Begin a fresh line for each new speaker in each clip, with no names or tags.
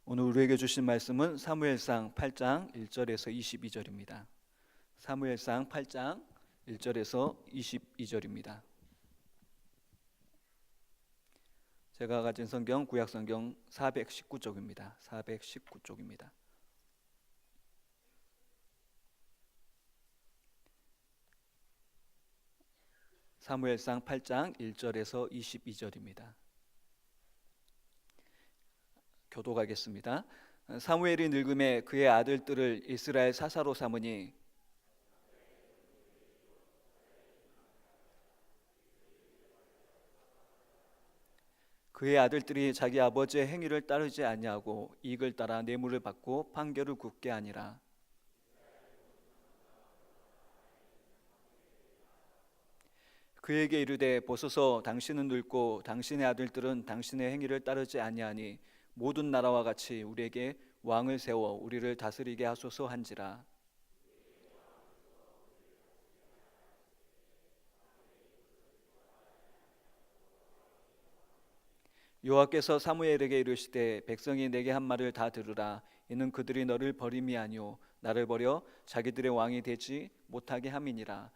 오늘 우리에게 주신 말씀은 사무엘상 8장 1절에서 22절입니다. 사무엘상 8장 1절에서 22절입니다. 제가 가진 성경 구약성경 419쪽입니다. 419쪽입니다. 사무엘상 8장 1절에서 22절입니다. 교독하겠습니다. 사무엘이 늙음에 그의 아들들을 이스라엘 사사로 삼으니 그의 아들들이 자기 아버지의 행위를 따르지 아니하고 이익을 따라 뇌물을 받고 판결을 굽게 하니라. 그에게 이르되 보소서 당신은 늙고 당신의 아들들은 당신의 행위를 따르지 아니하니 모든 나라와 같이 우리에게 왕을 세워 우리를 다스리게 하소서 한지라. 여호와께서 사무엘에게 이르시되 백성이 내게 한 말을 다 들으라. 이는 그들이 너를 버림이 아니오 나를 버려 자기들의 왕이 되지 못하게 함이니라.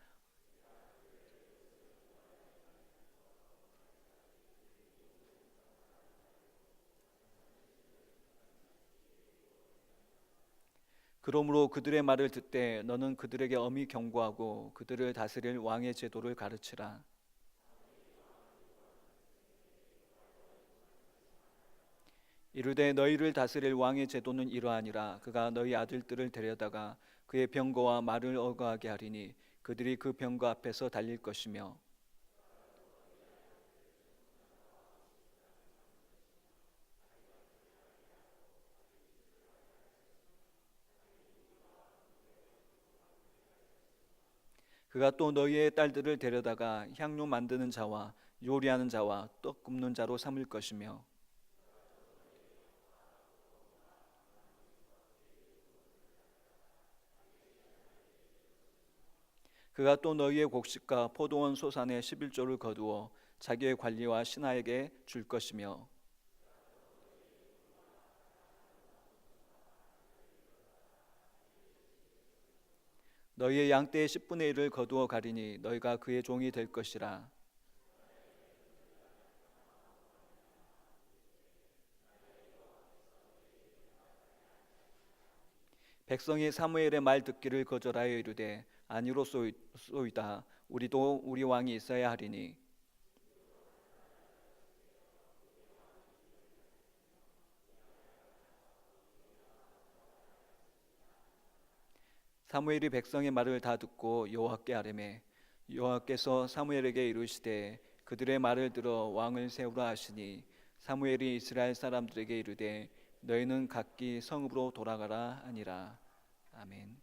그러므로 그들의 말을 듣되 너는 그들에게 엄히 경고하고 그들을 다스릴 왕의 제도를 가르치라. 이르되 너희를 다스릴 왕의 제도는 이러하니라. 그가 너희 아들들을 데려다가 그의 병거와 말을 어거하게 하리니 그들이 그 병거 앞에서 달릴 것이며 그가 또 너희의 딸들을 데려다가 향료 만드는 자와 요리하는 자와 떡 굽는 자로 삼을 것이며 그가 또 너희의 곡식과 포도원 소산의 11조를 거두어 자기의 관리와 신하에게 줄 것이며 너희의 양떼의 10분의 1을 거두어 가리니 너희가 그의 종이 될 것이라. 백성이 사무엘의 말 듣기를 거절하여 이르되 아니로소이다. 우리도 우리 왕이 있어야 하리니 사무엘이 백성의 말을 다 듣고 여호와께 아뢰매 여호와께서 사무엘에게 이르시되 그들의 말을 들어 왕을 세우라 하시니 사무엘이 이스라엘 사람들에게 이르되 너희는 각기 성읍으로 돌아가라 하니라. 아멘.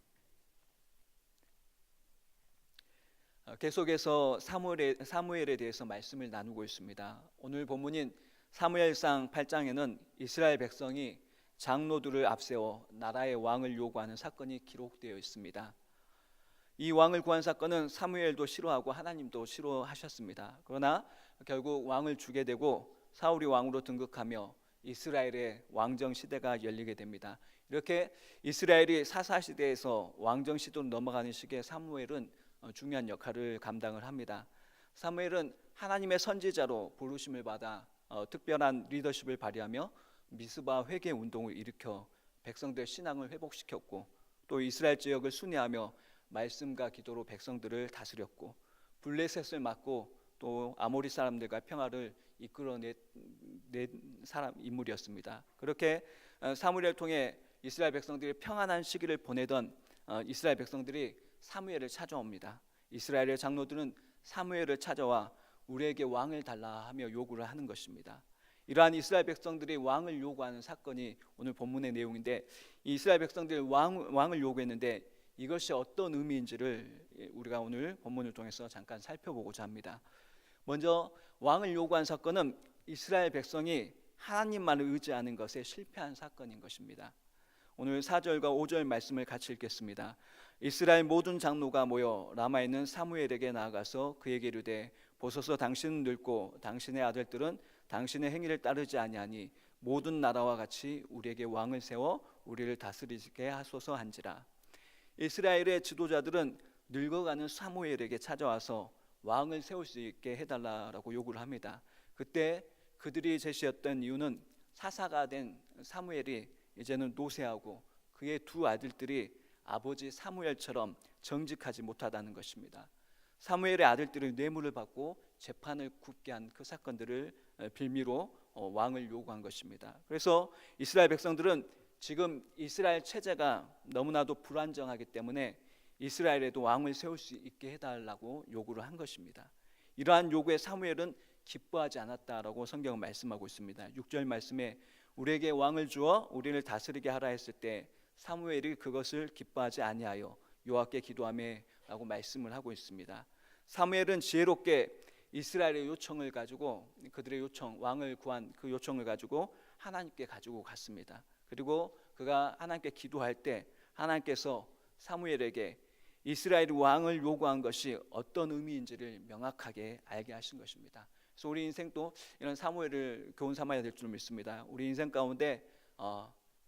계속해서 사무엘에 대해서 말씀을 나누고 있습니다. 오늘 본문인 사무엘상 8장에는 이스라엘 백성이 장로들을 앞세워 나라의 왕을 요구하는 사건이 기록되어 있습니다. 이 왕을 구한 사건은 사무엘도 싫어하고 하나님도 싫어하셨습니다. 그러나 결국 왕을 주게 되고 사울이 왕으로 등극하며 이스라엘의 왕정 시대가 열리게 됩니다. 이렇게 이스라엘이 사사 시대에서 왕정 시대로 넘어가는 시기에 사무엘은 중요한 역할을 감당을 합니다. 사무엘은 하나님의 선지자로 부르심을 받아 특별한 리더십을 발휘하며 미스바 회개 운동을 일으켜 백성들의 신앙을 회복시켰고 또 이스라엘 지역을 순회하며 말씀과 기도로 백성들을 다스렸고 블레셋을 막고 또 아모리 사람들과 평화를 이끌어낸 인물이었습니다. 그렇게 사무엘을 통해 이스라엘 백성들이 평안한 시기를 보내던 이스라엘 백성들이 사무엘을 찾아옵니다. 이스라엘의 장로들은 사무엘을 찾아와 우리에게 왕을 달라 하며 요구를 하는 것입니다. 이러한 이스라엘 백성들이 왕을 요구하는 사건이 오늘 본문의 내용인데 이스라엘 백성들이 왕을 요구했는데 이것이 어떤 의미인지를 우리가 오늘 본문을 통해서 잠깐 살펴보고자 합니다. 먼저 왕을 요구한 사건은 이스라엘 백성이 하나님만을 의지하는 것에 실패한 사건인 것입니다. 오늘 4절과 5절 말씀을 같이 읽겠습니다. 이스라엘 모든 장로가 모여 라마에 있는 사무엘에게 나아가서 그에게 이르되 보소서 당신은 늙고 당신의 아들들은 당신의 행위를 따르지 아니하니 모든 나라와 같이 우리에게 왕을 세워 우리를 다스리게 하소서 한지라. 이스라엘의 지도자들은 늙어가는 사무엘에게 찾아와서 왕을 세울 수 있게 해달라고 요구를 합니다. 그때 그들이 제시했던 이유는 사사가 된 사무엘이 이제는 노쇠하고 그의 두 아들들이 아버지 사무엘처럼 정직하지 못하다는 것입니다. 사무엘의 아들들이 뇌물을 받고 재판을 굽게 한 그 사건들을 빌미로 왕을 요구한 것입니다. 그래서 이스라엘 백성들은 지금 이스라엘 체제가 너무나도 불안정하기 때문에 이스라엘에도 왕을 세울 수 있게 해달라고 요구를 한 것입니다. 이러한 요구에 사무엘은 기뻐하지 않았다라고 성경은 말씀하고 있습니다. 6절 말씀에 우리에게 왕을 주어 우리를 다스리게 하라 했을 때 사무엘이 그것을 기뻐하지 아니하여 여호와께 기도하매라고 말씀을 하고 있습니다. 사무엘은 지혜롭게 이스라엘의 요청을 가지고 그들의 요청, 왕을 구한 그 요청을 가지고 하나님께 가지고 갔습니다. 그리고 그가 하나님께 기도할 때 하나님께서 사무엘에게 이스라엘 왕을 요구한 것이 어떤 의미인지를 명확하게 알게 하신 것입니다. 그래서 우리 인생도 이런 사무엘을 교훈 삼아야 될 줄 믿습니다. 우리 인생 가운데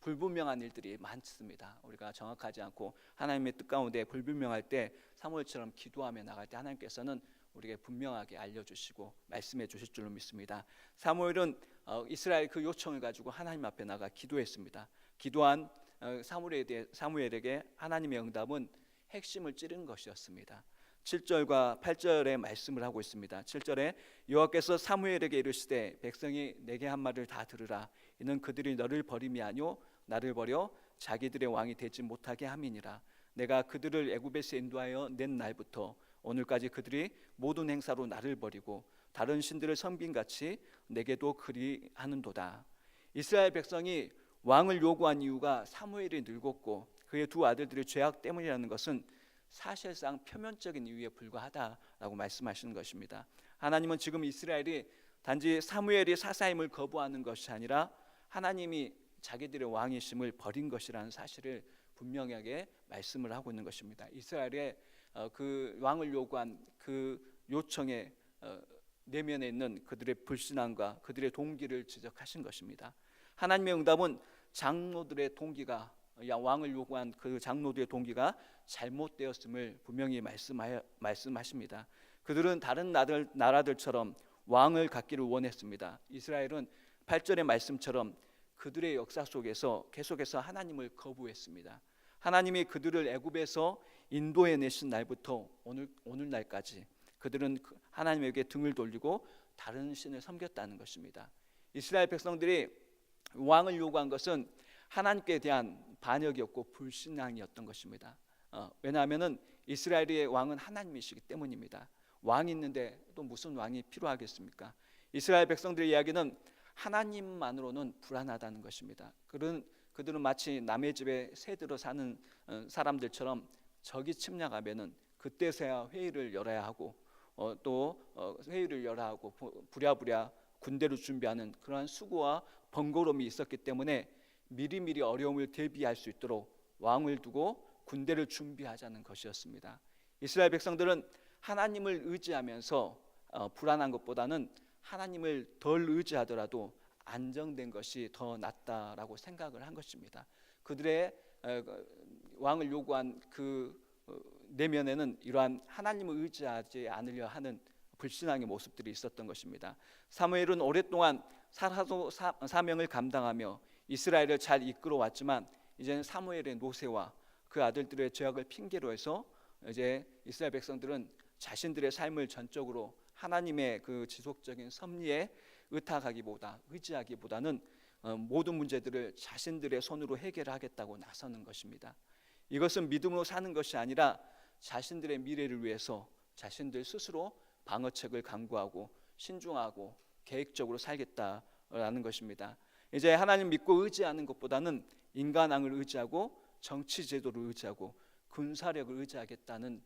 불분명한 일들이 많습니다. 우리가 정확하지 않고 하나님의 뜻 가운데 불분명할 때 사무엘처럼 기도하며 나갈 때 하나님께서는 우리에게 분명하게 알려주시고 말씀해 주실 줄로 믿습니다. 사무엘은 이스라엘 그 요청을 가지고 하나님 앞에 나가 기도했습니다. 기도한 사무엘에게 하나님의 응답은 핵심을 찌른 것이었습니다. 7절과 8절의 말씀을 하고 있습니다. 7절에 여호와께서 사무엘에게 이르시되 백성이 내게 한 말을 다 들으라. 이는 그들이 너를 버림이 아니요 나를 버려 자기들의 왕이 되지 못하게 함이니라. 내가 그들을 애굽에서 인도하여 낸 날부터 오늘까지 그들이 모든 행사로 나를 버리고 다른 신들을 섬김같이 내게도 그리하는도다. 이스라엘 백성이 왕을 요구한 이유가 사무엘이 늙었고 그의 두 아들들의 죄악 때문이라는 것은 사실상 표면적인 이유에 불과하다라고 말씀하시는 것입니다. 하나님은 지금 이스라엘이 단지 사무엘이 사사임을 거부하는 것이 아니라 하나님이 자기들의 왕이심을 버린 것이라는 사실을 분명하게 말씀을 하고 있는 것입니다. 이스라엘의 그 왕을 요구한 그 요청의 내면에 있는 그들의 불신앙과 그들의 동기를 지적하신 것입니다. 하나님의 응답은 장로들의 동기가 왕을 요구한 그 장로들의 동기가 잘못되었음을 분명히 말씀하십니다. 그들은 다른 나라들처럼 왕을 갖기를 원했습니다. 이스라엘은 8절의 말씀처럼 그들의 역사 속에서 계속해서 하나님을 거부했습니다. 하나님이 그들을 애굽에서 인도해 내신 날부터 오늘날까지 그들은 하나님에게 등을 돌리고 다른 신을 섬겼다는 것입니다. 이스라엘 백성들이 왕을 요구한 것은 하나님께 대한 반역이었고 불신앙이었던 것입니다. 왜냐하면 이스라엘의 왕은 하나님이시기 때문입니다. 왕이 있는데 또 무슨 왕이 필요하겠습니까? 이스라엘 백성들의 이야기는 하나님만으로는 불안하다는 것입니다. 그들은 마치 남의 집에 새들어 사는 사람들처럼 적이 침략하면은 그때서야 회의를 열어야 하고 회의를 열어야 하고 부랴부랴 군대를 준비하는 그러한 수고와 번거로움이 있었기 때문에 미리미리 어려움을 대비할 수 있도록 왕을 두고 군대를 준비하자는 것이었습니다. 이스라엘 백성들은 하나님을 의지하면서 불안한 것보다는 하나님을 덜 의지하더라도 안정된 것이 더 낫다라고 생각을 한 것입니다. 그들의 왕을 요구한 그 내면에는 이러한 하나님을 의지하지 않으려 하는 불신앙의 모습들이 있었던 것입니다. 사무엘은 오랫동안 사사도 사명을 감당하며 이스라엘을 잘 이끌어 왔지만 이제는 사무엘의 노쇠와 그 아들들의 죄악을 핑계로 해서 이제 이스라엘 백성들은 자신들의 삶을 전적으로 하나님의 그 지속적인 섭리에 의지하기보다는 모든 문제들을 자신들의 손으로 해결하겠다고 나서는 것입니다. 이것은 믿음으로 사는 것이 아니라 자신들의 미래를 위해서 자신들 스스로 방어책을 강구하고 신중하고 계획적으로 살겠다라는 것입니다. 이제 하나님 믿고 의지하는 것보다는 인간왕을 의지하고 정치 제도를 의지하고 군사력을 의지하겠다는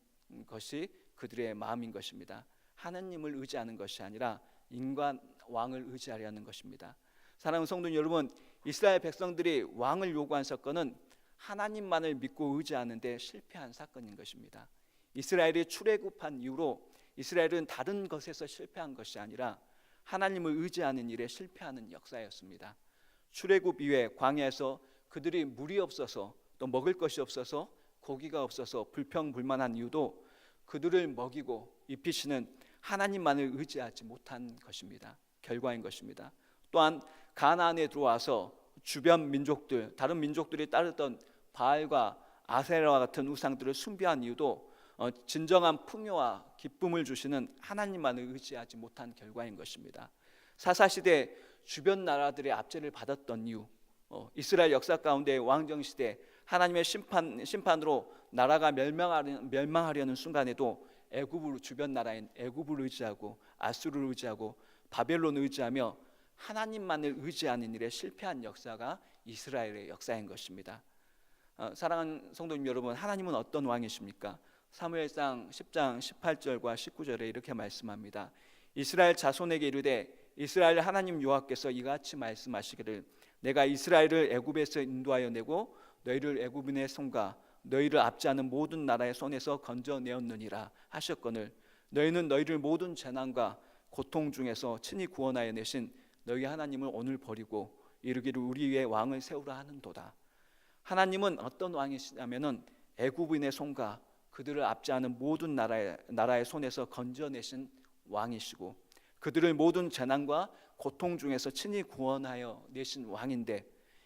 것이 그들의 마음인 것입니다. 하나님을 의지하는 것이 아니라 인간 왕을 의지하려는 것입니다. 사랑하는 성도 여러분, 이스라엘 백성들이 왕을 요구한 사건은 하나님만을 믿고 의지하는데 실패한 사건인 것입니다. 이스라엘이 출애굽한 이후로 이스라엘은 다른 것에서 실패한 것이 아니라 하나님을 의지하는 일에 실패하는 역사였습니다. 출애굽 이후에 광야에서 그들이 물이 없어서 또 먹을 것이 없어서 고기가 없어서 불평불만한 이유도 그들을 먹이고 입히시는 하나님만을 의지하지 못한 것입니다. 결과인 것입니다. 또한 가나안에 들어와서 주변 민족들, 다른 민족들이 따르던 바알과 아세라와 같은 우상들을 숭배한 이유도 진정한 풍요와 기쁨을 주시는 하나님만을 의지하지 못한 결과인 것입니다. 사사시대 주변 나라들의 압제를 받았던 이유, 이스라엘 역사 가운데 왕정시대 하나님의 심판으로 나라가 멸망하려는 순간에도 애굽을 주변 나라인 애굽을 의지하고 아수르를 의지하고 바벨론을 의지하며 하나님만을 의지하는 일에 실패한 역사가 이스라엘의 역사인 것입니다. 사랑하는 성도님 여러분, 하나님은 어떤 왕이십니까? 사무엘상 10장 18절과 19절에 이렇게 말씀합니다. 이스라엘 자손에게 이르되 이스라엘 하나님 여호와께서 이같이 말씀하시기를 내가 이스라엘을 애굽에서 인도하여 내고 너희를 애굽인의 손과 너희를 압제하는 모든 나라의 손에서 건져내었느니라 하셨거늘 너희는 너희를 모든 재난과 고통 중에서 친히 구원하여 내신 너희 하나님을 오늘 버리고 이르기를 우리 위에 왕을 세우라 하는도다. 하나님은 어떤 왕이시냐면은 애굽인의 손과 그들을 압제하는 모든 나라의 손에서 건져내신 왕이시고 그들을 모든 재난과 고통 중에서 친히 구원하여 내신 왕인데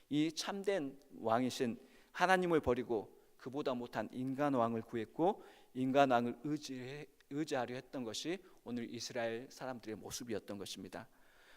이 참된 왕이신 하나님을 버리고 그보다 못한 인간 왕을 구했고 인간 왕을 의지하려 했던 것이 오늘 이스라엘 사람들의 모습이었던 것입니다.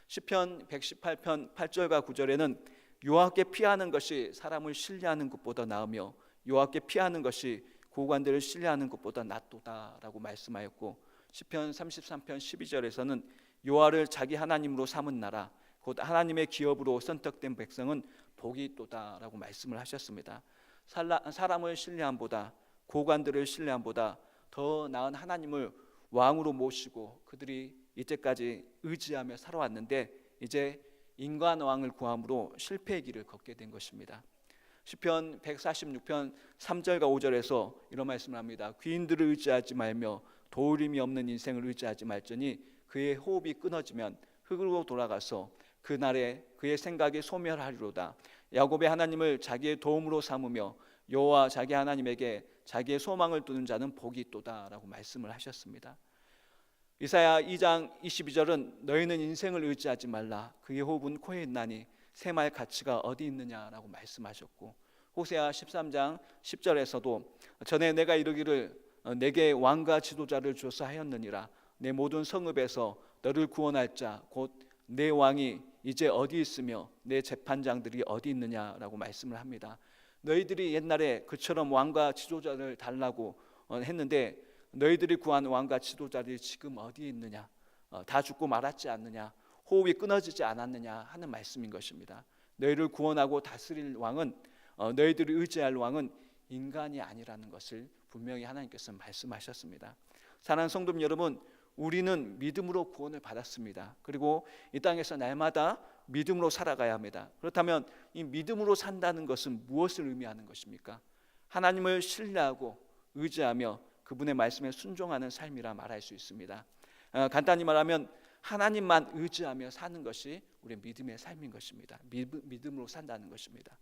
시편 118편 8절과 9절에는 여호와께 피하는 것이 사람을 신뢰하는 것보다 나으며 여호와께 피하는 것이 고관들을 신뢰하는 것보다 낫도다라고 말씀하였고 시편 33편 12절에서는 여호와를 자기 하나님으로 삼은 나라 곧 하나님의 기업으로 선택된 백성은 복이 있도다라고 말씀을 하셨습니다. 사람을 신뢰함보다 고관들을 신뢰함보다 더 나은 하나님을 왕으로 모시고 그들이 이때까지 의지하며 살아왔는데 이제 인간 왕을 구함으로 실패의 길을 걷게 된 것입니다. 시편 146편 3절과 5절에서 이런 말씀을 합니다. 귀인들을 의지하지 말며 도우림이 없는 인생을 의지하지 말지니 그의 호흡이 끊어지면 흙으로 돌아가서 그날에 그의 생각이 소멸하리로다. 야곱의 하나님을 자기의 도움으로 삼으며 여호와 자기 하나님에게 자기의 소망을 두는 자는 복이 있도다라고 말씀을 하셨습니다. 이사야 2장 22절은 너희는 인생을 의지하지 말라 그의 호흡은 코에 있나니 셈할 가치가 어디 있느냐라고 말씀하셨고 호세아 13장 10절에서도 전에 내가 이르기를 내게 왕과 지도자를 주어서 하였느니라 내 모든 성읍에서 너를 구원할 자 곧 내 왕이 이제 어디 있으며 내 재판장들이 어디 있느냐라고 말씀을 합니다. 너희들이 옛날에 그처럼 왕과 지도자를 달라고 했는데 너희들이 구한 왕과 지도자들이 지금 어디에 있느냐? 다 죽고 말았지 않느냐? 호흡이 끊어지지 않았느냐 하는 말씀인 것입니다. 너희를 구원하고 다스릴 왕은 너희들이 의지할 왕은 인간이 아니라는 것을 분명히 하나님께서 말씀하셨습니다. 사랑하는 성도 여러분, 우리는 믿음으로 구원을 받았습니다. 그리고 이 땅에서 날마다 믿음으로 살아가야 합니다. 그렇다면 이 믿음으로 산다는 것은 무엇을 의미하는 것입니까? 하나님을 신뢰하고 의지하며 그분의 말씀에 순종하는 삶이라 말할 수 있습니다. 간단히 말하면 하나님만 의지하며 사는 것이 우리의 믿음의 삶인 것입니다. 믿음으로 산다는 것입니다.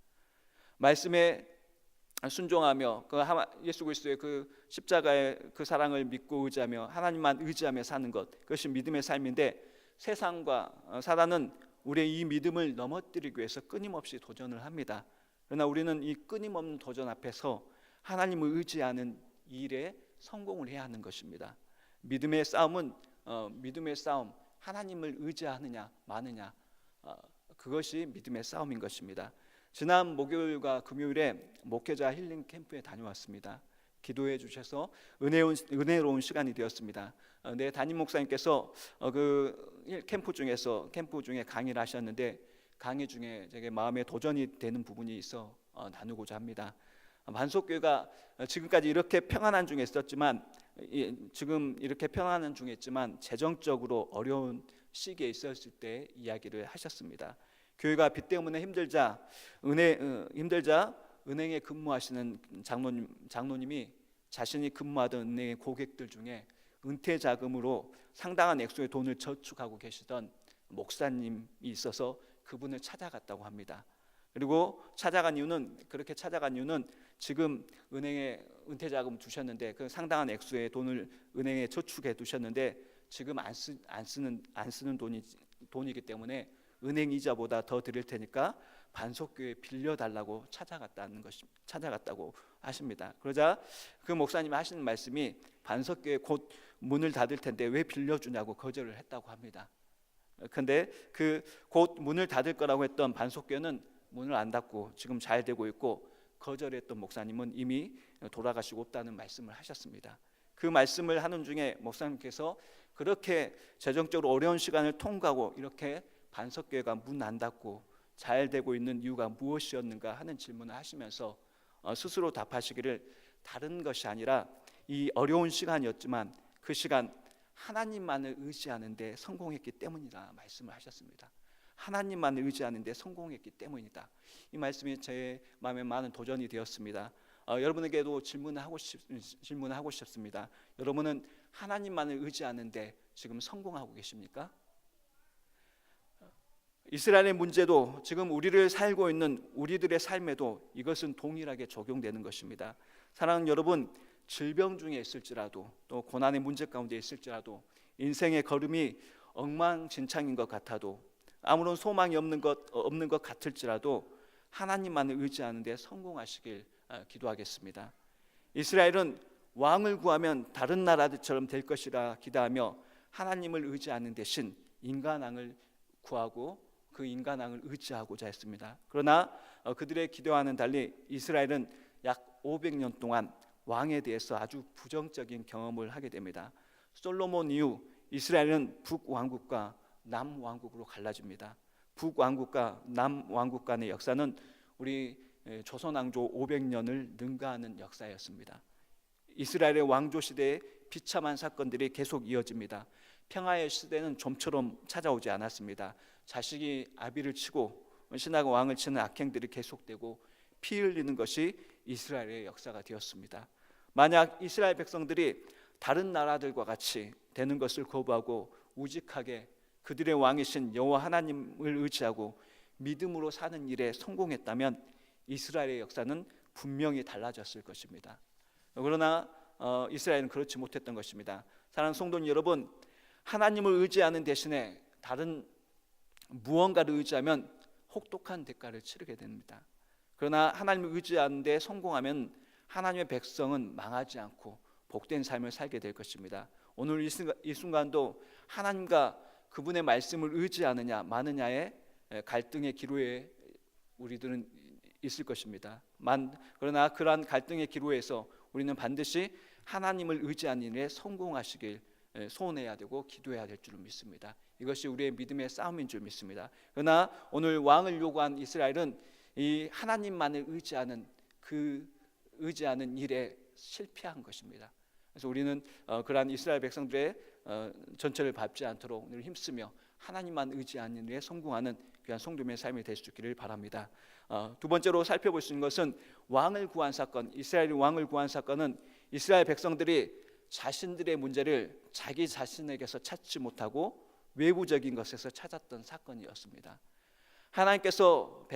말씀에 순종하며 예수 그리스도의 그 십자가의 그 사랑을 믿고 의지하며 하나님만 의지하며 사는 것, 그것이 믿음의 삶인데 세상과 사단은 우리의 이 믿음을 넘어뜨리기 위해서 끊임없이 도전을 합니다. 그러나 우리는 이 끊임없는 도전 앞에서 하나님을 의지하는 일에 성공을 해야 하는 것입니다. 믿음의 싸움, 하나님을 의지하느냐 마느냐, 그것이 믿음의 싸움인 것입니다. 지난 목요일과 금요일에 목회자 힐링 캠프에 다녀왔습니다. 기도해 주셔서 은혜로운 시간이 되었습니다. 내 담임 목사님께서 그 캠프 중에 강의를 하셨는데 강의 중에 제게 마음에 도전이 되는 부분이 있어 나누고자 합니다. 만석교회가 지금까지 이렇게 평안한 중에 있었지만 재정적으로 어려운 시기에 있었을 때 이야기를 하셨습니다. 교회가 빚 때문에 힘들자 은행에 근무하시는 장로님이 자신이 근무하던 은행의 고객들 중에 은퇴 자금으로 상당한 액수의 돈을 저축하고 계시던 목사님이 있어서 그분을 찾아갔다고 합니다. 그리고 그렇게 찾아간 이유는 지금 은행에 은퇴자금 두셨는데 그 상당한 액수의 돈을 은행에 저축해 두셨는데 지금 안 쓰는 돈이기 때문에 은행 이자보다 더 드릴 테니까 반석교회 빌려달라고 찾아갔다고 하십니다. 그러자 그 목사님이 하시는 말씀이 반석교회 곧 문을 닫을 텐데 왜 빌려주냐고 거절을 했다고 합니다. 근데 그 곧 문을 닫을 거라고 했던 반석교회는 문을 안 닫고 지금 잘 되고 있고, 거절했던 목사님은 이미 돌아가시고 없다는 말씀을 하셨습니다. 그 말씀을 하는 중에 목사님께서 그렇게 재정적으로 어려운 시간을 통과하고 이렇게 반석교회가 문 안 닫고 잘 되고 있는 이유가 무엇이었는가 하는 질문을 하시면서 스스로 답하시기를, 다른 것이 아니라 이 어려운 시간이었지만 그 시간 하나님만을 의지하는 데 성공했기 때문이다 말씀을 하셨습니다. 하나님만을 의지하는 데 성공했기 때문이다. 이 말씀이 제 마음에 많은 도전이 되었습니다. 여러분에게도 질문하고 싶습니다. 여러분은 하나님만을 의지하는 데 지금 성공하고 계십니까? 이스라엘의 문제도 지금 우리를 살고 있는 우리들의 삶에도 이것은 동일하게 적용되는 것입니다. 사랑하는 여러분, 질병 중에 있을지라도 또 고난의 문제 가운데 있을지라도 인생의 걸음이 엉망진창인 것 같아도 아무런 소망이 없는 것 같을지라도 하나님만을 의지하는 데 성공하시길 기도하겠습니다. 이스라엘은 왕을 구하면 다른 나라들처럼 될 것이라 기대하며 하나님을 의지하는 대신 인간왕을 구하고 그 인간왕을 의지하고자 했습니다. 그러나 그들의 기대와는 달리 이스라엘은 약 500년 동안 왕에 대해서 아주 부정적인 경험을 하게 됩니다. 솔로몬 이후 이스라엘은 북왕국과 남왕국으로 갈라집니다. 북왕국과 남왕국 간의 역사는 우리 조선왕조 500년을 능가하는 역사였습니다. 이스라엘의 왕조 시대에 비참한 사건들이 계속 이어집니다. 평화의 시대는 좀처럼 찾아오지 않았습니다. 자식이 아비를 치고 신하가 왕을 치는 악행들이 계속되고 피 흘리는 것이 이스라엘의 역사가 되었습니다. 만약 이스라엘 백성들이 다른 나라들과 같이 되는 것을 거부하고 우직하게 그들의 왕이신 여호와 하나님을 의지하고 믿음으로 사는 일에 성공했다면 이스라엘의 역사는 분명히 달라졌을 것입니다. 그러나 이스라엘은 그렇지 못했던 것입니다. 사랑하는 성도님 여러분, 하나님을 의지하는 대신에 다른 무언가를 의지하면 혹독한 대가를 치르게 됩니다. 그러나 하나님을 의지하는 데 성공하면 하나님의 백성은 망하지 않고 복된 삶을 살게 될 것입니다. 오늘 이 순간도 하나님과 그분의 말씀을 의지하느냐 마느냐의 갈등의 기로에 우리들은 있을 것입니다. 그러나 그러한 갈등의 기로에서 우리는 반드시 하나님을 의지하는 일에 성공하시길 소원해야 되고 기도해야 될 줄 믿습니다. 이것이 우리의 믿음의 싸움인 줄 믿습니다. 그러나 오늘 왕을 요구한 이스라엘은 이 하나님만을 의지하는 일에 실패한 것입니다. 그래서 우리는 그러한 이스라엘 백성들의 전체를 밟지 않도록 늘 힘쓰며 하나님만 의지하는 일에 성공하는 귀한 성도의 삶이 될 수 있기를 바랍니다. 두 번째로 살펴볼 수 있는 것은 왕을 구한 사건, 이스라엘이 왕을 구한 사건은 이스라엘 백성들이 자신들의 문제를 자기 자신에게서 찾지 못하고 외부적인 것에서 찾았던 사건이었습니다. 하나님께서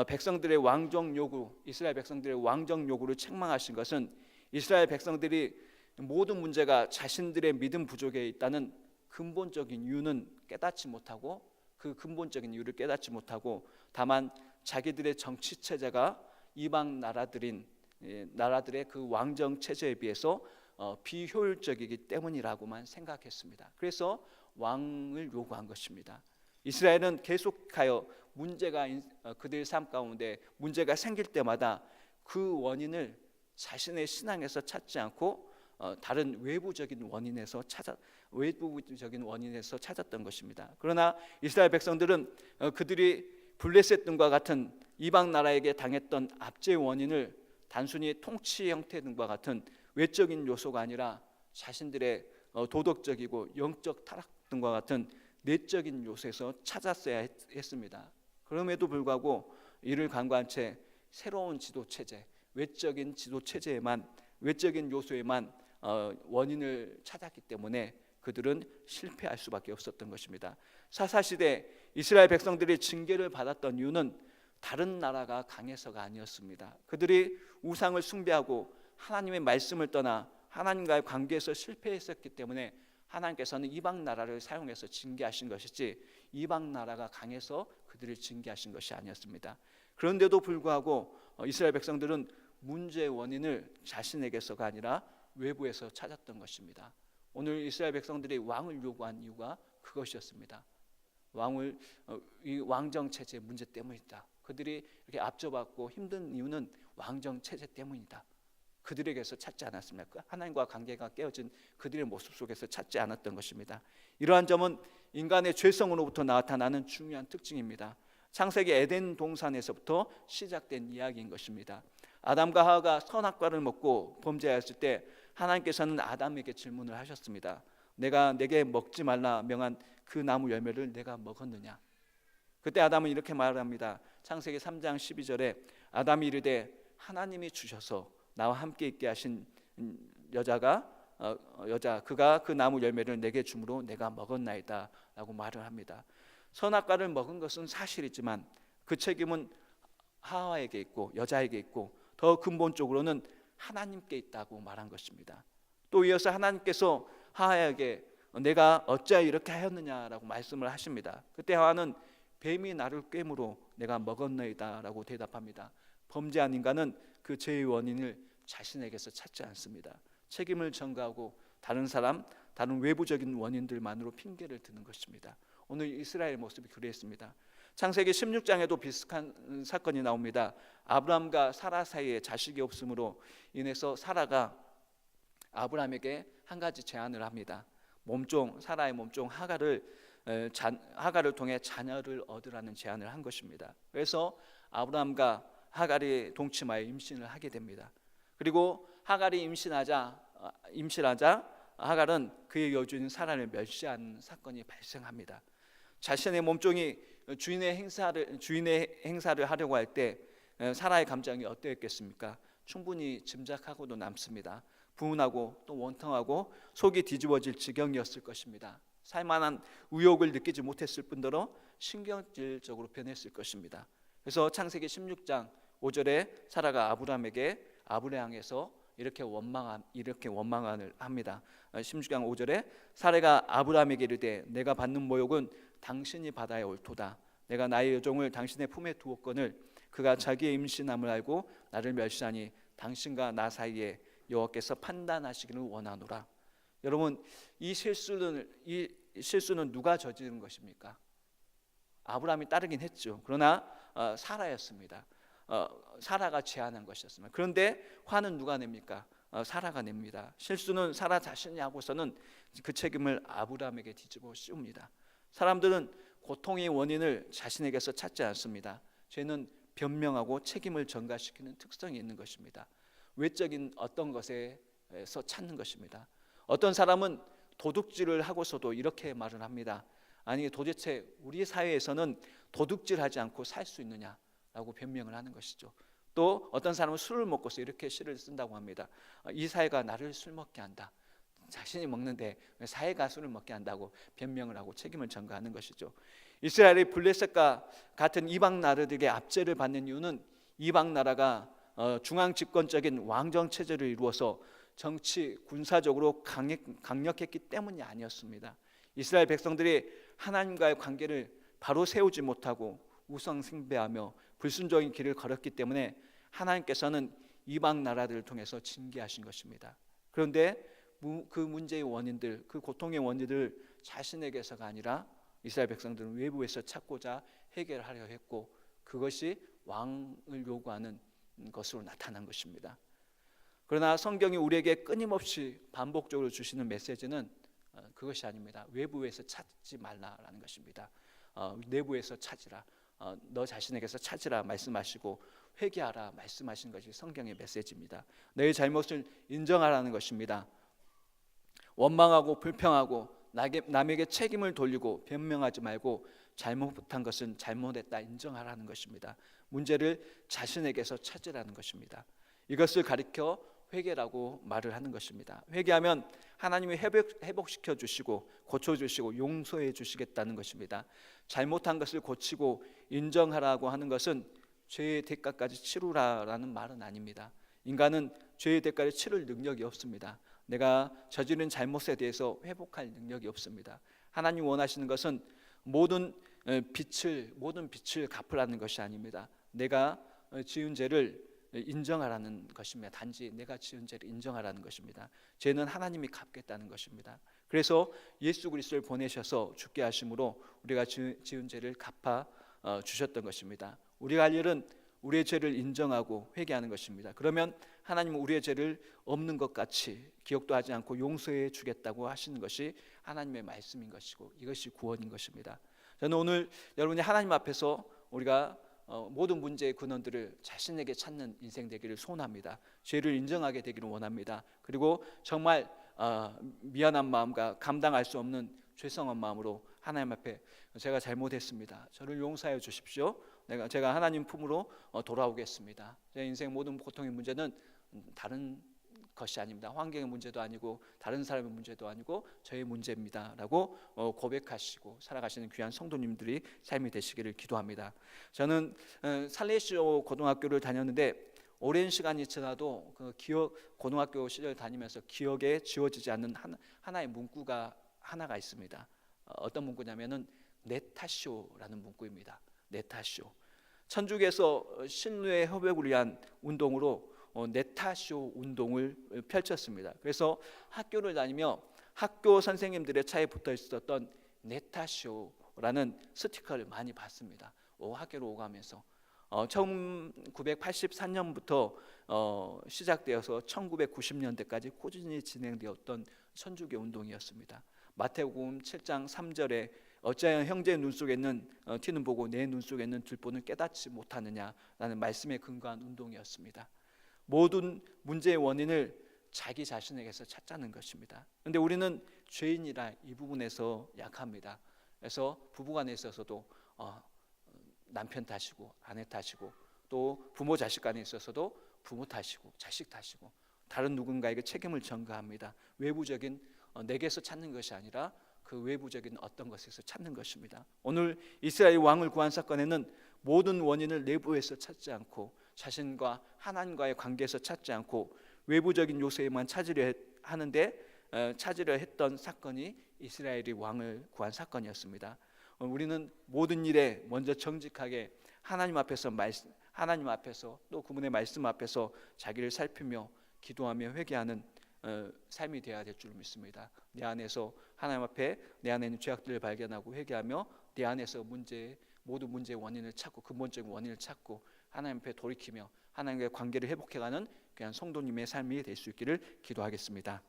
백성들의 왕정 요구, 이스라엘 백성들의 왕정 요구를 책망하신 것은 이스라엘 백성들이 모든 문제가 자신들의 믿음 부족에 있다는 근본적인 이유는 깨닫지 못하고 다만 자기들의 정치 체제가 이방 나라들의 그 왕정 체제에 비해서 비효율적이기 때문이라고만 생각했습니다. 그래서 왕을 요구한 것입니다. 이스라엘은 계속하여 그들의 삶 가운데 문제가 생길 때마다 그 원인을 자신의 신앙에서 찾지 않고 다른 외부적인 원인에서 찾았던 것입니다. 그러나 이스라엘 백성들은 그들이 블레셋 등과 같은 이방 나라에게 당했던 압제의 원인을 단순히 통치 형태 등과 같은 외적인 요소가 아니라 자신들의 도덕적이고 영적 타락 등과 같은 내적인 요소에서 찾았어야 했습니다. 그럼에도 불구하고 이를 간과한 채 새로운 지도체제, 외적인 요소에만 원인을 찾았기 때문에 그들은 실패할 수밖에 없었던 것입니다. 사사시대 이스라엘 백성들이 징계를 받았던 이유는 다른 나라가 강해서가 아니었습니다. 그들이 우상을 숭배하고 하나님의 말씀을 떠나 하나님과의 관계에서 실패했었기 때문에 하나님께서는 이방 나라를 사용해서 징계하신 것이지 이방 나라가 강해서 그들을 징계하신 것이 아니었습니다. 그런데도 불구하고 이스라엘 백성들은 문제의 원인을 자신에게서가 아니라 외부에서 찾았던 것입니다. 오늘 이스라엘 백성들이 왕을 요구한 이유가 그것이었습니다. 이 왕정 체제 문제 때문이다. 그들이 이렇게 앞서받고 힘든 이유는 왕정 체제 때문이다. 그들에게서 찾지 않았습니까? 하나님과 관계가 깨어진 그들의 모습 속에서 찾지 않았던 것입니다. 이러한 점은 인간의 죄성으로부터 나타나는 중요한 특징입니다. 창세기 에덴 동산에서부터 시작된 이야기인 것입니다. 아담과 하와가 선악과를 먹고 범죄하였을 때 하나님께서는 아담에게 질문을 하셨습니다. 내가 내게 먹지 말라 명한 그 나무 열매를 내가 먹었느냐? 그때 아담은 이렇게 말합니다. 창세기 3장 12절에 아담이 이르되 하나님이 주셔서 나와 함께 있게 하신 여자 그가 그 나무 열매를 내게 주므로 내가 먹었나이다 라고 말을 합니다. 선악과를 먹은 것은 사실이지만 그 책임은 하와에게 있고 여자에게 있고 더 근본적으로는 하나님께 있다고 말한 것입니다. 또 이어서 하나님께서 하와에게 내가 어찌하여 이렇게 하였느냐라고 말씀을 하십니다. 그때 하와는 뱀이 나를 꿰므로 내가 먹었나이다 라고 대답합니다. 범죄한 인간은 그 죄의 원인을 자신에게서 찾지 않습니다. 책임을 전가하고 다른 외부적인 원인들만으로 핑계를 드는 것입니다. 오늘 이스라엘 모습이 그랬습니다. 창세기 16장에도 비슷한 사건이 나옵니다. 아브람과 사라 사이에 자식이 없음으로 인해서 사라가 아브람에게 한 가지 제안을 합니다. 사라의 몸종 하갈을 통해 자녀를 얻으라는 제안을 한 것입니다. 그래서 아브람과 하갈이 동침하여 임신을 하게 됩니다. 그리고 하갈이 임신하자 하갈은 그의 여주인 사라를 멸시한 사건이 발생합니다. 자신의 몸종이 주인의 행사를 하려고 할 때 사라의 감정이 어떠했겠습니까? 충분히 짐작하고도 남습니다. 분하고 또 원통하고 속이 뒤집어질 지경이었을 것입니다. 살만한 의욕을 느끼지 못했을 뿐더러 신경질적으로 변했을 것입니다. 그래서 창세기 16장 5절에 사라가 아브람을 향해서 이렇게 원망을 합니다. 16장 5절에 사라가 아브람에게 이르되 내가 받는 모욕은 당신이 받아야 옳도다. 내가 나의 여종을 당신의 품에 두었거늘 그가 자기의 임신함을 알고 나를 멸시하니 당신과 나 사이에 여호와께서 판단하시기를 원하노라. 여러분, 이 실수는 누가 저지른 것입니까? 아브람이 따르긴 했죠. 그러나 사라였습니다. 사라가 제안한 것이었습니다. 그런데 화는 누가 냅니까? 사라가 냅니다. 실수는 사라 자신이 하고서는 그 책임을 아브람에게 뒤집어 씌웁니다. 사람들은 고통의 원인을 자신에게서 찾지 않습니다. 죄는 변명하고 책임을 전가시키는 특성이 있는 것입니다. 외적인 어떤 것에서 찾는 것입니다. 어떤 사람은 도둑질을 하고서도 이렇게 말을 합니다. 아니 도대체 우리 사회에서는 도둑질하지 않고 살 수 있느냐라고 변명을 하는 것이죠. 또 어떤 사람은 술을 먹고서 이렇게 시를 쓴다고 합니다. 이 사회가 나를 술 먹게 한다. 자신이 먹는데 사회가 술을 먹게 한다고 변명을 하고 책임을 전가하는 것이죠. 이스라엘이 블레셋과 같은 이방 나라들에게 압제를 받는 이유는 이방 나라가 중앙 집권적인 왕정 체제를 이루어서 정치 군사적으로 강력했기 때문이 아니었습니다. 이스라엘 백성들이 하나님과의 관계를 바로 세우지 못하고 우상 숭배하며 불순종의 길을 걸었기 때문에 하나님께서는 이방 나라들을 통해서 징계하신 것입니다. 그런데 그 문제의 원인들, 그 고통의 원인들을 자신에게서가 아니라 이스라엘 백성들은 외부에서 찾고자 해결하려 했고 그것이 왕을 요구하는 것으로 나타난 것입니다. 그러나 성경이 우리에게 끊임없이 반복적으로 주시는 메시지는 그것이 아닙니다. 외부에서 찾지 말라라는 것입니다. 내부에서 찾으라, 너 자신에게서 찾으라 말씀하시고 회개하라 말씀하신 것이 성경의 메시지입니다. 너의 잘못을 인정하라는 것입니다. 원망하고 불평하고 남에게 책임을 돌리고 변명하지 말고 잘못한 것은 잘못했다 인정하라는 것입니다. 문제를 자신에게서 찾으라는 것입니다. 이것을 가리켜 회개라고 말을 하는 것입니다. 회개하면 하나님이 회복시켜 주시고 고쳐 주시고 용서해 주시겠다는 것입니다. 잘못한 것을 고치고 인정하라고 하는 것은 죄의 대가까지 치루라라는 말은 아닙니다. 인간은 죄의 대가를 치를 능력이 없습니다. 내가 저지른 잘못에 대해서 회복할 능력이 없습니다. 하나님 원하시는 것은 모든 빛을 갚으라는 것이 아닙니다. 내가 지은 죄를 인정하라는 것입니다. 단지 내가 지은 죄를 인정하라는 것입니다. 죄는 하나님이 갚겠다는 것입니다. 그래서 예수 그리스도를 보내셔서 죽게 하심으로 우리가 지은 죄를 갚아 주셨던 것입니다. 우리가 할 일은 우리의 죄를 인정하고 회개하는 것입니다. 그러면 하나님은 우리의 죄를 없는 것 같이 기억도 하지 않고 용서해 주겠다고 하시는 것이 하나님의 말씀인 것이고 이것이 구원인 것입니다. 저는 오늘 여러분이 하나님 앞에서 우리가 모든 문제의 근원들을 자신에게 찾는 인생 되기를 소원합니다. 죄를 인정하게 되기를 원합니다. 그리고 정말 미안한 마음과 감당할 수 없는 죄송한 마음으로 하나님 앞에 제가 잘못했습니다. 저를 용서해 주십시오. 제가 하나님 품으로 돌아오겠습니다. 제 인생 모든 고통의 문제는 다른 것이 아닙니다. 환경의 문제도 아니고 다른 사람의 문제도 아니고 저의 문제입니다 라고 고백하시고 살아가시는 귀한 성도님들이 삶이 되시기를 기도합니다. 저는 살레시오 고등학교를 다녔는데 오랜 시간이 지나도 그 고등학교 시절 다니면서 기억에 지워지지 않는 하나의 문구가 하나가 있습니다. 어떤 문구냐면은 내 탓이오라는 문구입니다. 내 탓이오. 천주교에서 신뢰의 회복을 위한 운동으로 내 탓이오 운동을 펼쳤습니다. 그래서 학교를 다니며 학교 선생님들의 차에 붙어 있었던 내 탓이오라는 스티커를 많이 봤습니다. 학교로 오가면서 1983년부터 시작되어서 1990년대까지 꾸준히 진행되었던 천주교 운동이었습니다. 마태복음 7장 3절에 어찌하여 형제의 눈 속에는 티는 보고 내 눈 속에는 들보는 깨닫지 못하느냐라는 말씀에 근거한 운동이었습니다. 모든 문제의 원인을 자기 자신에게서 찾자는 것입니다. 그런데 우리는 죄인이라 이 부분에서 약합니다. 그래서 부부간에 있어서도 남편 탓이고 아내 탓이고 또 부모 자식 간에 있어서도 부모 탓이고 자식 탓이고 다른 누군가에게 책임을 전가합니다. 외부적인 내게서 찾는 것이 아니라 그 외부적인 어떤 것에서 찾는 것입니다. 오늘 이스라엘 왕을 구한 사건에는 모든 원인을 내부에서 찾지 않고 자신과 하나님과의 관계에서 찾지 않고 외부적인 요소에만 찾으려 했던 사건이 이스라엘이 왕을 구한 사건이었습니다. 우리는 모든 일에 먼저 정직하게 하나님 앞에서 또 그분의 말씀 앞에서 자기를 살피며 기도하며 회개하는 삶이 되어야 될 줄 믿습니다. 내 안에서 하나님 앞에 내 안에 있는 죄악들을 발견하고 회개하며 내 안에서 모든 문제의 원인을 찾고 근본적인 원인을 찾고 하나님 앞에 돌이키며 하나님과의 관계를 회복해가는 그냥 성도님의 삶이 될 수 있기를 기도하겠습니다.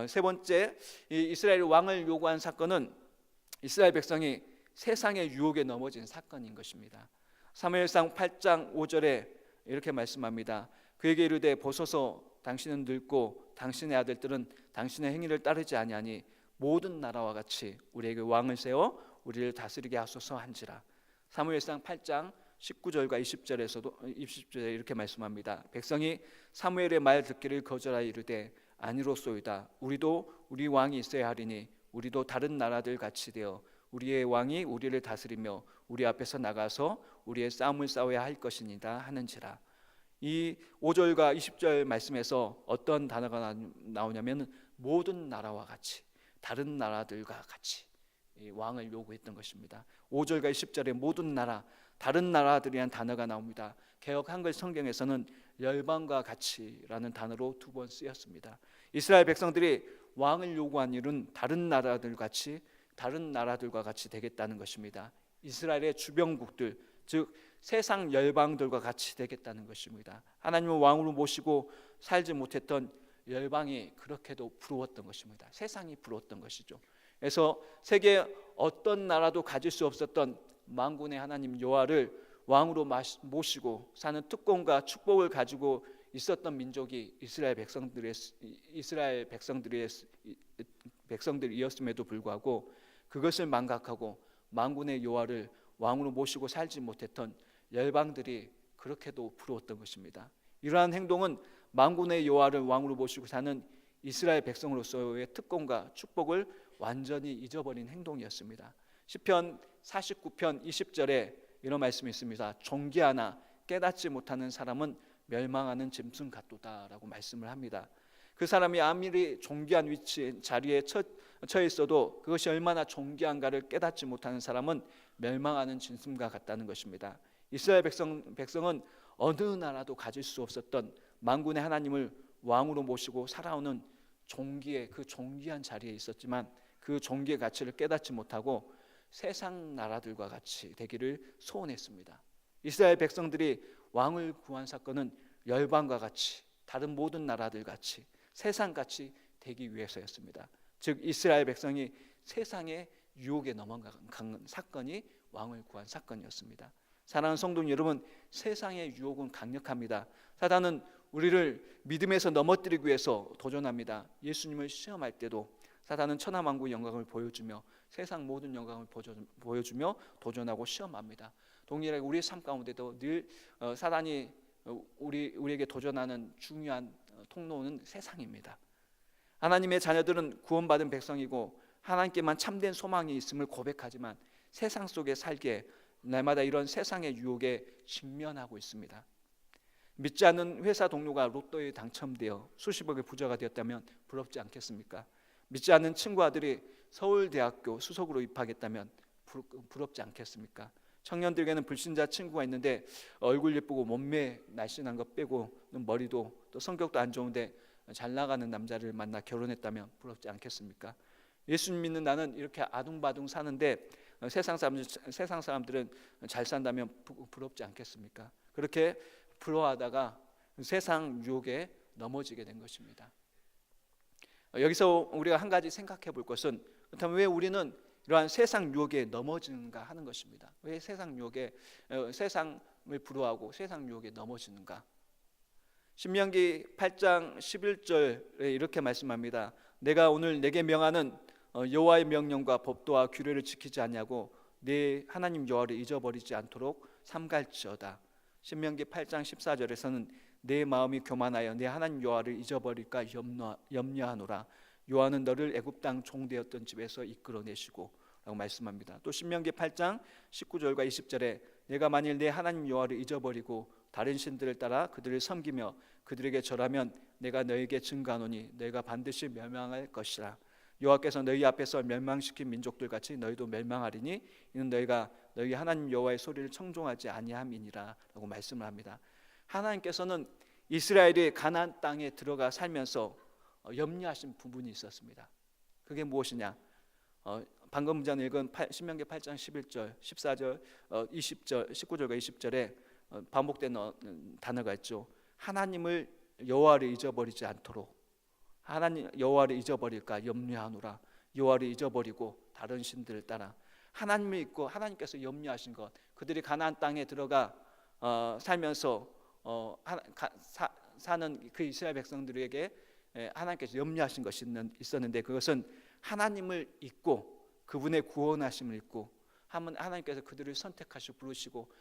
세 번째, 이스라엘 왕을 요구한 사건은 이스라엘 백성이 세상의 유혹에 넘어진 사건인 것입니다. 사무엘상 8장 5절에 이렇게 말씀합니다. 그에게 이르되 보소서 당신은 늙고 당신의 아들들은 당신의 행위를 따르지 아니하니 모든 나라와 같이 우리에게 왕을 세워 우리를 다스리게 하소서 한지라. 사무엘상 8장 19절과 20절에 이렇게 말씀합니다. 백성이 사무엘의 말 듣기를 거절하여 이르되 아니로소이다. 우리도 우리 왕이 있어야 하리니 우리도 다른 나라들 같이 되어 우리의 왕이 우리를 다스리며 우리 앞에서 나가서 우리의 싸움을 싸워야 할 것이니라 하는지라. 이 5절과 20절 말씀에서 어떤 단어가 나오냐면 모든 나라와 같이 다른 나라들과 같이 이 왕을 요구했던 것입니다. 5절과 20절에 모든 나라 다른 나라들이란 단어가 나옵니다. 개역 한글 성경에서는 열방과 같이라는 단어로 2번 쓰였습니다. 이스라엘 백성들이 왕을 요구한 일은 다른 나라들과 같이 되겠다는 것입니다. 이스라엘의 주변국들 즉 세상 열방들과 같이 되겠다는 것입니다. 하나님을 왕으로 모시고 살지 못했던 열방이 그렇게도 부러웠던 것입니다. 세상이 부러웠던 것이죠. 그래서 세계 어떤 나라도 가질 수 없었던 만군의 하나님 여호와를 왕으로 모시고 사는 특권과 축복을 가지고 있었던 민족이 이스라엘 백성들이었음에도 불구하고 그것을 망각하고 만군의 여호와를 왕으로 모시고 살지 못했던 열방들이 그렇게도 부러웠던 것입니다. 이러한 행동은 만군의 여호와를 왕으로 모시고 사는 이스라엘 백성으로서의 특권과 축복을 완전히 잊어버린 행동이었습니다. 시편 49편 20절에 이런 말씀이 있습니다. 존귀하나 깨닫지 못하는 사람은 멸망하는 짐승 같도다라고 말씀을 합니다. 그 사람이 아무리 존귀한 위치 자리에 처해 있어도 그것이 얼마나 존귀한가를 깨닫지 못하는 사람은 멸망하는 짐승과 같다는 것입니다. 이스라엘 백성은 어느 나라도 가질 수 없었던 만군의 하나님을 왕으로 모시고 살아오는 그 존귀한 자리에 있었지만 그 존귀의 가치를 깨닫지 못하고 세상 나라들과 같이 되기를 소원했습니다. 이스라엘 백성들이 왕을 구한 사건은 열방과 같이, 다른 모든 나라들 같이, 세상같이 되기 위해서였습니다. 즉 이스라엘 백성이 세상의 유혹에 넘어간 사건이 왕을 구한 사건이었습니다. 사랑하는 성도 여러분, 세상의 유혹은 강력합니다. 사단은 우리를 믿음에서 넘어뜨리기 위해서 도전합니다. 예수님을 시험할 때도 사단은 천하만국의 영광을 보여주며 세상 모든 영광을 보여주며 도전하고 시험합니다. 동일하게 우리의 삶 가운데도 늘 사단이 우리에게 도전하는 중요한 통로는 세상입니다. 하나님의 자녀들은 구원받은 백성이고 하나님께만 참된 소망이 있음을 고백하지만 세상 속에 살기에 날마다 이런 세상의 유혹에 직면하고 있습니다. 믿지 않는 회사 동료가 로또에 당첨되어 수십억의 부자가 되었다면 부럽지 않겠습니까? 믿지 않는 친구 아들이 서울대학교 수석으로 입학했다면 부럽지 않겠습니까? 청년들에게는 불신자 친구가 있는데 얼굴 예쁘고 몸매 날씬한 것 빼고는 머리도 또 성격도 안 좋은데 잘 나가는 남자를 만나 결혼했다면 부럽지 않겠습니까? 예수님 믿는 나는 이렇게 아둥바둥 사는데 세상 사람들은 잘 산다면 부럽지 않겠습니까? 그렇게 부러워하다가 세상 유혹에 넘어지게 된 것입니다. 여기서 우리가 한 가지 생각해 볼 것은, 그렇다면 왜 우리는 이러한 세상 유혹에 넘어지는가 하는 것입니다. 왜 세상을 부러워하고 세상 유혹에 넘어지는가? 신명기 8장 11절에 이렇게 말씀합니다. 내가 오늘 내게 명하는 여호와의 명령과 법도와 규례를 지키지 않냐고 내 하나님 여호와를 잊어버리지 않도록 삼갈지어다. 신명기 8장 14절에서는 내 마음이 교만하여 내 하나님 여호와를 잊어버릴까 염려하노라. 여호와는 너를 애굽 땅 종되었던 집에서 이끌어내시고 라고 말씀합니다. 또 신명기 8장 19절과 20절에 내가 만일 내 하나님 여호와를 잊어버리고 다른 신들을 따라 그들을 섬기며 그들에게 절하면 내가 너에게 증거하노니 너희가 반드시 멸망할 것이라. 여호와께서 너희 앞에서 멸망시킨 민족들 같이 너희도 멸망하리니 이는 너희가 너희 하나님 여호와의 소리를 청종하지 아니함이니라 라고 말씀을 합니다. 하나님께서는 이스라엘이 가나안 땅에 들어가 살면서 염려하신 부분이 있었습니다. 그게 무엇이냐? 방금 전에 읽은 신명기 8장 11절, 14절, 20절, 19절과 20절에 반복되는 단어가 있죠. 하나님을 여호와를 잊어버리지 않도록, 하나님 여호와를 잊어버릴까 염려하노라. 여호와를 잊어버리고 다른 신들을 따라 하나님을 잊고 하나님께서 염려하신 것, 그들이 가나안 땅에 들어가 살면서 사는 그 이스라엘 백성들에게 하나님께서 염려하신 것이 있었는데 그것은 하나님을 잊고 그분의 구원하심을 잊고 하나님께서 그들을 선택하시고 부르시고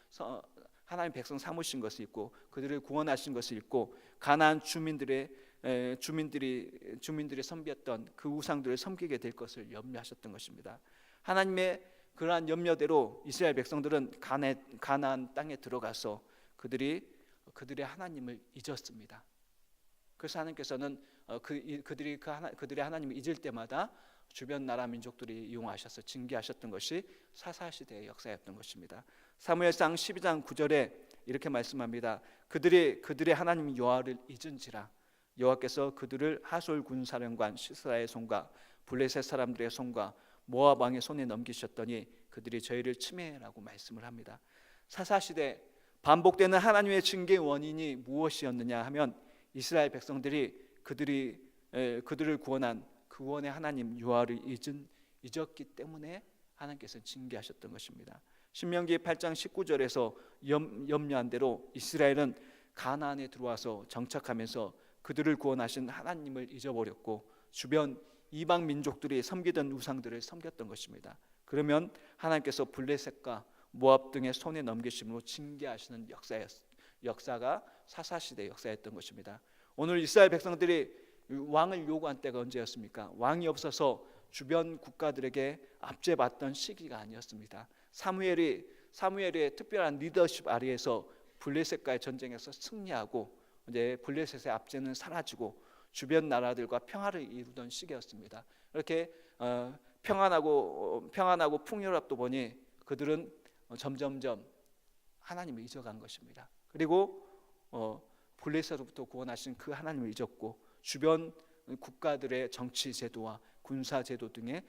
하나님 백성 삼으신 것을 잊고 그들을 구원하신 것을 잊고 가나안 주민들이 섬겼던 그 우상들을 섬기게 될 것을 염려하셨던 것입니다. 하나님의 그러한 염려대로 이스라엘 백성들은 가나안 땅에 들어가서 그들의 하나님을 잊었습니다. 그래서 하나님께서는 그들의 하나님을 잊을 때마다 주변 나라 민족들이 이용하셔서 징계하셨던 것이 사사시대의 역사였던 것입니다. 사무엘상 12장 9절에 이렇게 말씀합니다. 그들의 하나님 여호와를 잊은지라 여호와께서 그들을 하솔 군사령관 시스라의 손과 블레셋 사람들의 손과 모압 왕의 손에 넘기셨더니 그들이 저희를 침해라고 말씀을 합니다. 사사시대 반복되는 하나님의 징계의 원인이 무엇이었느냐 하면 이스라엘 백성들이 그들을 구원한 구원의 하나님 여호와를 잊었기 때문에 하나님께서 징계하셨던 것입니다. 신명기 8장 19절에서 염려한 대로 이스라엘은 가나안에 들어와서 정착하면서 그들을 구원하신 하나님을 잊어버렸고 주변 이방 민족들이 섬기던 우상들을 섬겼던 것입니다. 그러면 하나님께서 블레셋과 모압 등의 손에 넘기심으로 징계하시는 역사가 사사시대 역사였던 것입니다. 오늘 이스라엘 백성들이 왕을 요구한 때가 언제였습니까? 왕이 없어서 주변 국가들에게 압제받던 시기가 아니었습니다. 사무엘의 특별한 리더십 아래에서 블레셋과의 전쟁에서 승리하고 이제 블레셋의 압제는 사라지고 주변 나라들과 평화를 이루던 시기였습니다. 이렇게 평안하고 풍요롭다 보니 그들은 점점점 하나님을 잊어간 것입니다. 그리고 블레셋으로부터 구원하신 그 하나님을 잊었고 주변 국가들의 정치 제도와 군사 제도 등이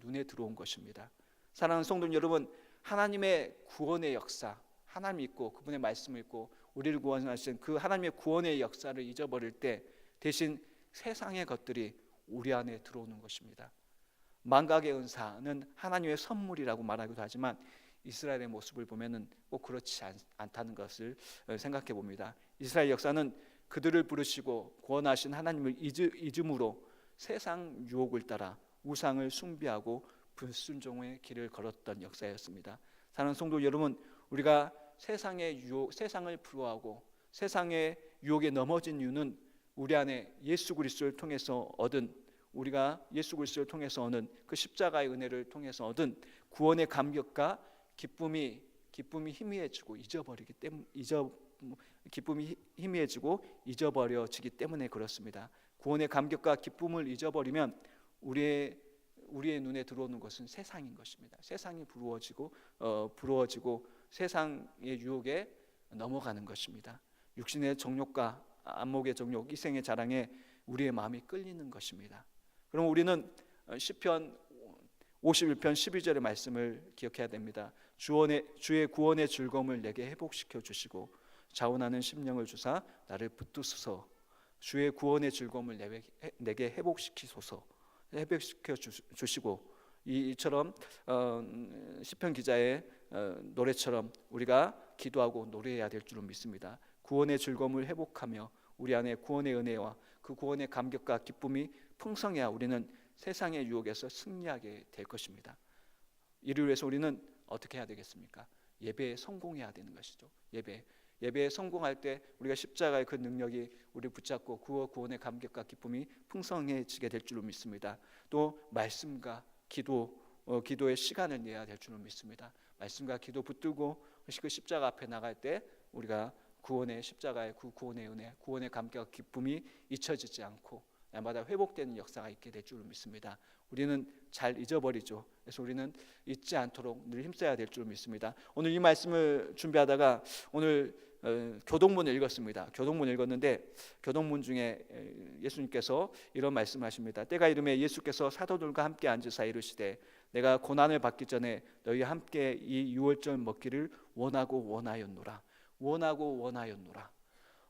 눈에 들어온 것입니다. 사랑하는 성도 여러분, 하나님의 구원의 역사, 하나님 믿고 그분의 말씀을 믿고 우리를 구원하신 그 하나님의 구원의 역사를 잊어버릴 때 대신 세상의 것들이 우리 안에 들어오는 것입니다. 망각의 은사는 하나님의 선물이라고 말하기도 하지만 이스라엘의 모습을 보면은 꼭 그렇지 않다는 것을 생각해 봅니다. 이스라엘 역사는 그들을 부르시고 구원하신 하나님을 잊음으로 세상 유혹을 따라 우상을 숭배하고 불순종의 길을 걸었던 역사였습니다. 사랑하는 성도 여러분, 우리가 세상을 부러워하고 세상의 유혹에 넘어진 이유는 우리 안에 예수 그리스도를 통해서 얻은 그 십자가의 은혜를 통해서 얻은 구원의 감격과 기쁨이 희미해지고 잊어버려지기 때문에 그렇습니다. 구원의 감격과 기쁨을 잊어버리면 우리의 눈에 들어오는 것은 세상인 것입니다. 세상이 부러워지고 세상의 유혹에 넘어가는 것입니다. 육신의 정욕과 안목의 정욕, 이생의 자랑에 우리의 마음이 끌리는 것입니다. 그럼 우리는 시편 51편 12절의 말씀을 기억해야 됩니다. 주의 구원의 즐거움을 내게 회복시켜 주시고 자원하는 심령을 주사 나를 붙드소서. 주의 구원의 즐거움을 내게 회복시켜 주시고 이처럼 시편 기자의 노래처럼 우리가 기도하고 노래해야 될 줄을 믿습니다. 구원의 즐거움을 회복하며 우리 안에 구원의 은혜와 그 구원의 감격과 기쁨이 풍성해야 우리는 세상의 유혹에서 승리하게 될 것입니다. 이를 위해서 우리는 어떻게 해야 되겠습니까? 예배에 성공해야 되는 것이죠. 예배에 성공할 때 우리가 십자가의 그 능력이 우리를 붙잡고 구원의 감격과 기쁨이 풍성해지게 될 줄로 믿습니다. 또 말씀과 기도의 시간을 내야 될 줄로 믿습니다. 말씀과 기도 붙들고 그 십자가 앞에 나갈 때 우리가 십자가의 구원의 은혜, 구원의 감격과 기쁨이 잊혀지지 않고 날마다 회복되는 역사가 있게 될 줄로 믿습니다. 우리는 잘 잊어버리죠. 그래서 우리는 잊지 않도록 늘 힘써야 될 줄로 믿습니다. 오늘 이 말씀을 준비하다가 오늘 교동문을 읽었습니다. 교동문 읽었는데 교동문 중에 예수님께서 이런 말씀하십니다. 때가 이르매 예수께서 사도들과 함께 앉으사 이르시되 내가 고난을 받기 전에 너희와 함께 이 유월절 먹기를 원하였노라.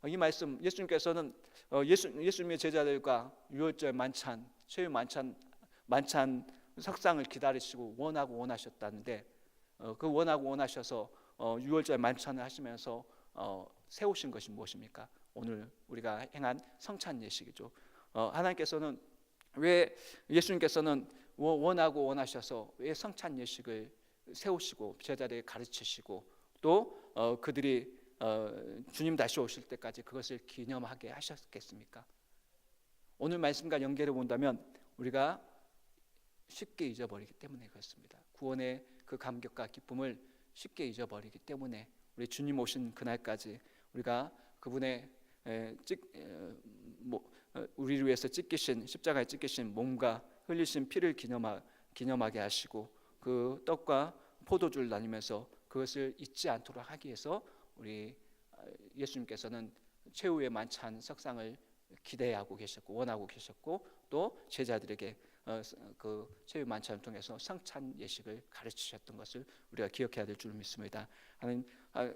이 말씀 예수님께서는 예수님의 제자들과 유월절 만찬, 최후 만찬 석상을 기다리시고 원하셨다는데 그 원하셔서 유월절 만찬을 하시면서 세우신 것이 무엇입니까? 오늘 우리가 행한 성찬 예식이죠. 하나님께서는 왜 예수님께서는 원하셔서 왜 성찬 예식을 세우시고 제자들에게 가르치시고 또 그들이 주님 다시 오실 때까지 그것을 기념하게 하셨겠습니까? 오늘 말씀과 연결해 본다면 우리가 쉽게 잊어버리기 때문에 그렇습니다. 구원의 그 감격과 기쁨을 쉽게 잊어버리기 때문에 우리 주님 오신 그날까지 우리가 그분의 우리를 위해서 십자가에 찢기신 몸과 흘리신 피를 기념하게 하시고 그 떡과 포도주를 나누면서 그것을 잊지 않도록 하기 위해서 우리 예수님께서는 최후의 만찬 석상을 기대하고 계셨고 원하고 계셨고 또 제자들에게 그 최후 만찬을 통해서 성찬 예식을 가르치셨던 것을 우리가 기억해야 될 줄 믿습니다. 하나님,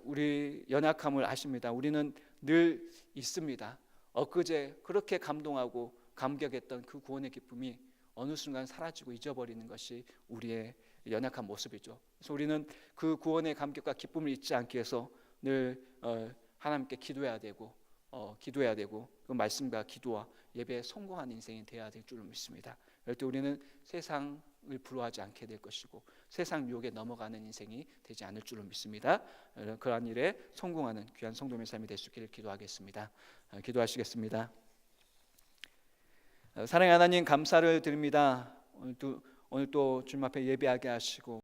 우리 연약함을 아십니다. 우리는 늘 있습니다. 엊그제 그렇게 감동하고 감격했던 그 구원의 기쁨이 어느 순간 사라지고 잊어버리는 것이 우리의 연약한 모습이죠. 그래서 우리는 그 구원의 감격과 기쁨을 잊지 않기 위해서 늘 하나님께 기도해야 되고 그 말씀과 기도와 예배에 성공한 인생이 되어야 될 줄 믿습니다. 그럴 때 우리는 세상 부러워하지 않게 될 것이고 세상 유혹에 넘어가는 인생이 되지 않을 줄로 믿습니다. 그러한 일에 성공하는 귀한 성도의 삶이 될 수 있기를 기도하겠습니다. 기도하시겠습니다. 사랑하는 하나님, 감사를 드립니다. 오늘 또 주님 앞에 예배하게 하시고